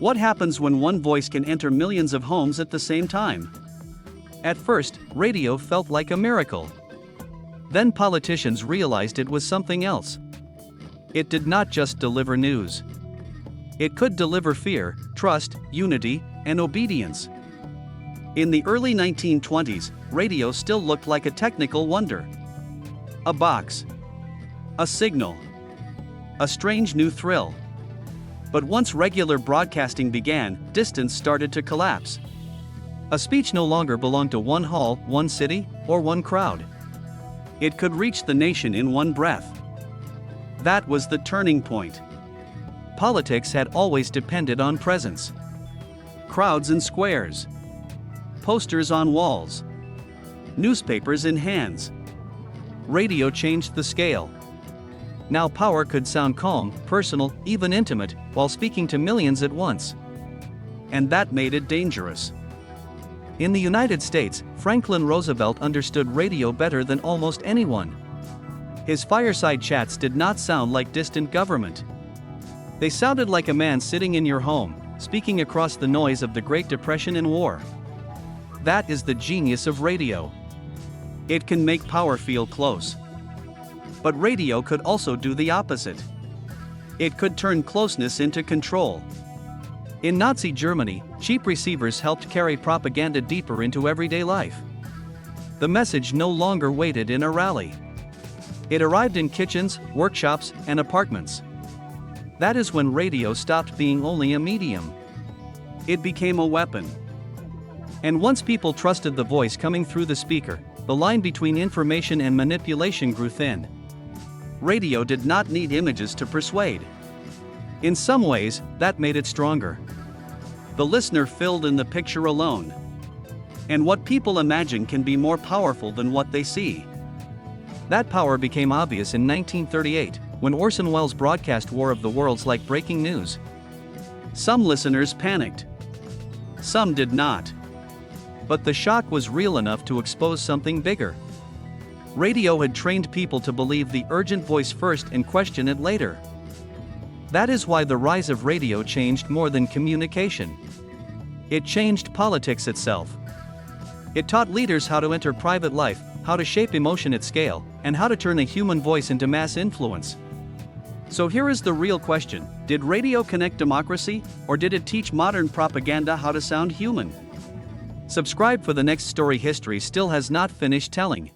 What happens when one voice can enter millions of homes at the same time? At first, radio felt like a miracle. Then politicians realized it was something else. It did not just deliver news. It could deliver fear, trust, unity, and obedience. In the early 1920s, radio still looked like a technical wonder. A box. A signal. A strange new thrill. But once regular broadcasting began, distance started to collapse. A speech no longer belonged to one hall, one city, or one crowd. It could reach the nation in one breath. That was the turning point. Politics had always depended on presence. Crowds in squares. Posters on walls. Newspapers in hands. Radio changed the scale. Now power could sound calm, personal, even intimate, while speaking to millions at once. And that made it dangerous. In the United States, Franklin Roosevelt understood radio better than almost anyone. His fireside chats did not sound like distant government. They sounded like a man sitting in your home, speaking across the noise of the Great Depression and war. That is the genius of radio. It can make power feel close. But radio could also do the opposite. It could turn closeness into control. In Nazi Germany, cheap receivers helped carry propaganda deeper into everyday life. The message no longer waited in a rally. It arrived in kitchens, workshops, and apartments. That is when radio stopped being only a medium. It became a weapon. And once people trusted the voice coming through the speaker, the line between information and manipulation grew thin. Radio did not need images to persuade. In some ways, that made it stronger. The listener filled in the picture alone. And what people imagine can be more powerful than what they see. That power became obvious in 1938, when Orson Welles' broadcast War of the Worlds like breaking news. Some listeners panicked. Some did not. But the shock was real enough to expose something bigger. Radio had trained people to believe the urgent voice first and question it later. That is why the rise of radio changed more than communication. It changed politics itself. It taught leaders how to enter private life, how to shape emotion at scale, and how to turn a human voice into mass influence. So here is the real question: did radio connect democracy, or did it teach modern propaganda how to sound human? Subscribe for the next story history still has not finished telling.